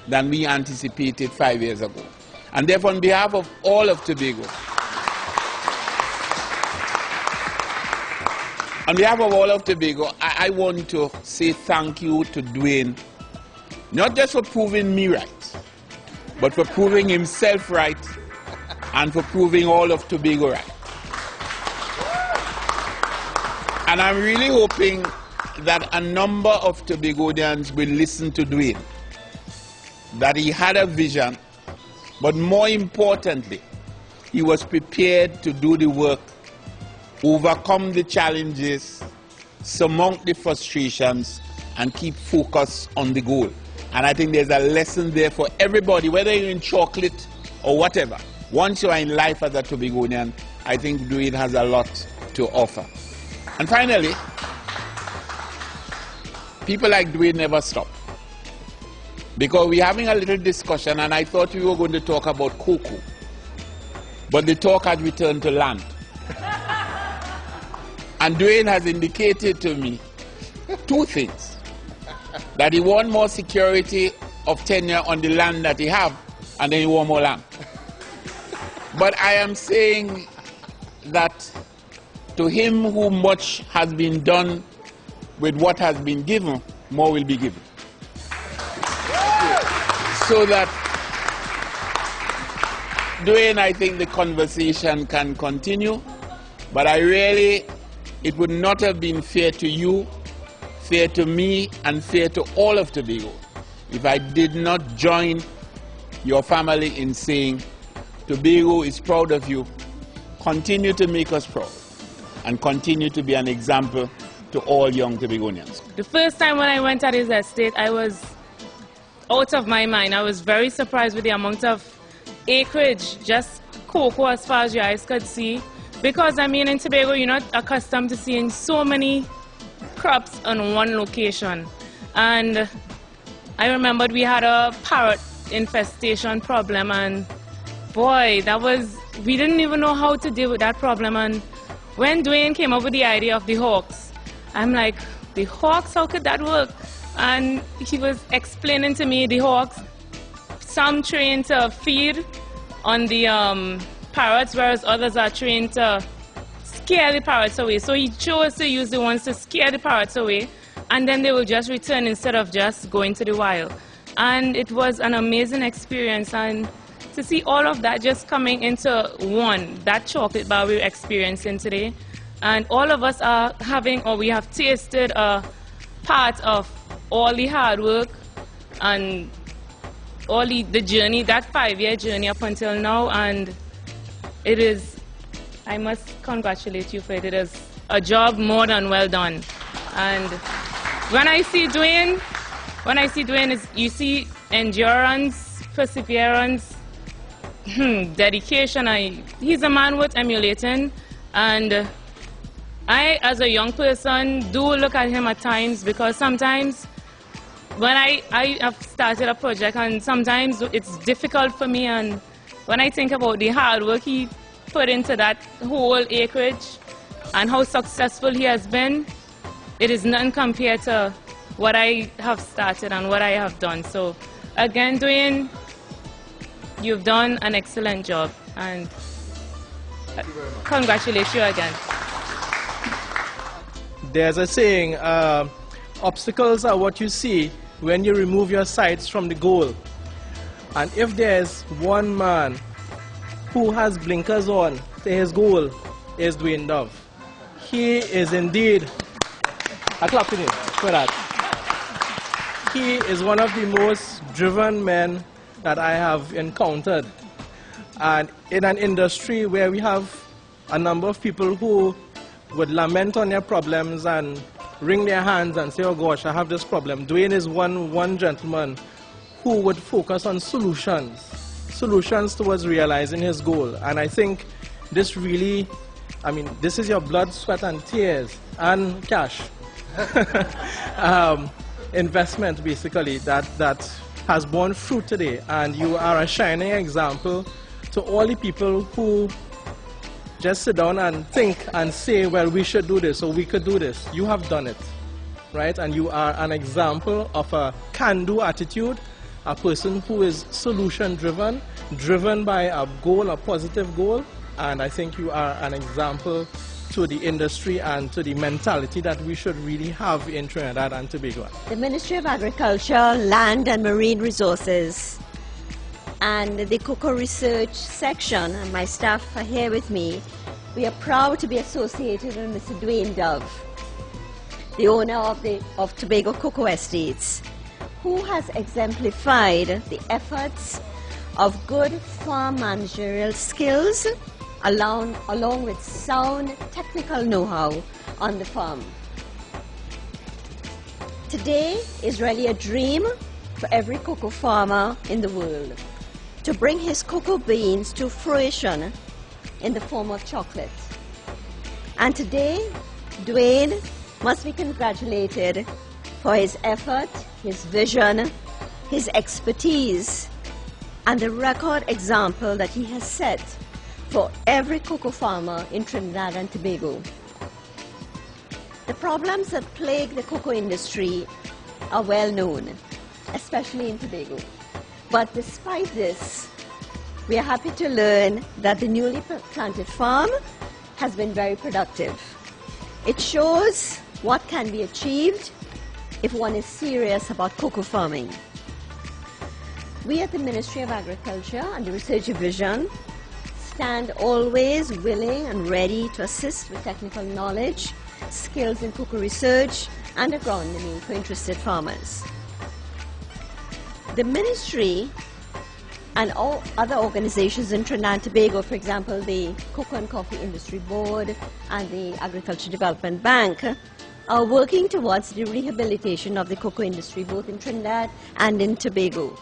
than we anticipated 5 years ago. And therefore, on behalf of all of Tobago, I want to say thank you to Dwayne, not just for proving me right, but for proving himself right and for proving all of Tobago right. And I'm really hoping that a number of Tobagonians will listen to Dwayne, that he had a vision, but more importantly, he was prepared to do the work, overcome the challenges, surmount the frustrations, and keep focus on the goal. And I think there's a lesson there for everybody, whether you're in chocolate or whatever. Once you're in life as a Tobagonian, I think Dwayne has a lot to offer. And finally, people like Dwayne never stop. Because we're having a little discussion, and I thought we were going to talk about cocoa. But the talk had returned to land. And Dwayne has indicated to me two things. That he wants more security of tenure on the land that he have, and then he wants more land. But I am saying that to him who much has been done with what has been given, more will be given. So that, Dwayne, I think the conversation can continue, but it would not have been fair to you, fair to me, and fair to all of Tobago if I did not join your family in saying, Tobago is proud of you. Continue to make us proud and continue to be an example to all young Tobagonians. The first time when I went at his estate, I was out of my mind. I was very surprised with the amount of acreage, just cocoa as far as your eyes could see. Because, I mean, in Tobago, you're not accustomed to seeing so many crops on one location. And I remembered we had a parrot infestation problem, and boy, we didn't even know how to deal with that problem. And when Dwayne came up with the idea of the hawks, I'm like, the hawks, how could that work? And he was explaining to me the hawks, some trained to feed on the parrots, whereas others are trained to scare the parrots away. So he chose to use the ones to scare the parrots away, and then they will just return instead of just going to the wild. And it was an amazing experience, and to see all of that just coming into one, that chocolate bar we're experiencing today, and all of us are having, or we have tasted a part of all the hard work and all the journey, that 5-year journey up until now, and it is, I must congratulate you for it. It is a job more than well done. And when I see Dwayne, you see endurance, perseverance, dedication. He's a man worth emulating. And I, as a young person, do look at him at times, because sometimes when I have started a project, and sometimes it's difficult for me, and when I think about the hard work he put into that whole acreage and how successful he has been, it is nothing compared to what I have started and what I have done. So again, Dwayne, you've done an excellent job, and congratulations again. There's a saying, obstacles are what you see when you remove your sights from the goal. And if there's one man who has blinkers on to his goal, is Dwayne Dove. He is indeed, I clap to him for that. He is one of the most driven men that I have encountered. And in an industry where we have a number of people who would lament on their problems and wring their hands and say, oh gosh, I have this problem, Dwayne is one gentleman who would focus on solutions towards realizing his goal. And I think this really, this is your blood, sweat and tears and cash investment basically that has borne fruit today. And you are a shining example to all the people who just sit down and think and say, well, we should do this or we could do this. You have done it, right? And you are an example of a can-do attitude a person who is solution driven, driven by a goal, a positive goal, and I think you are an example to the industry and to the mentality that we should really have in Trinidad and Tobago. The Ministry of Agriculture, Land and Marine Resources and the Cocoa Research Section, and my staff are here with me, we are proud to be associated with Mr. Dwayne Dove, the owner of Tobago Cocoa Estates, who has exemplified the efforts of good farm managerial skills along with sound technical know-how on the farm. Today is really a dream for every cocoa farmer in the world to bring his cocoa beans to fruition in the form of chocolate. And today, Dwayne must be congratulated for his effort, his vision, his expertise, and the record example that he has set for every cocoa farmer in Trinidad and Tobago. The problems that plague the cocoa industry are well known, especially in Tobago. But despite this, we are happy to learn that the newly planted farm has been very productive. It shows what can be achieved if one is serious about cocoa farming. We at the Ministry of Agriculture and the Research Division stand always willing and ready to assist with technical knowledge, skills in cocoa research and agronomy for interested farmers. The Ministry and all other organizations in Trinidad and Tobago, for example, the Cocoa and Coffee Industry Board and the Agriculture Development Bank, are working towards the rehabilitation of the cocoa industry both in Trinidad and in Tobago.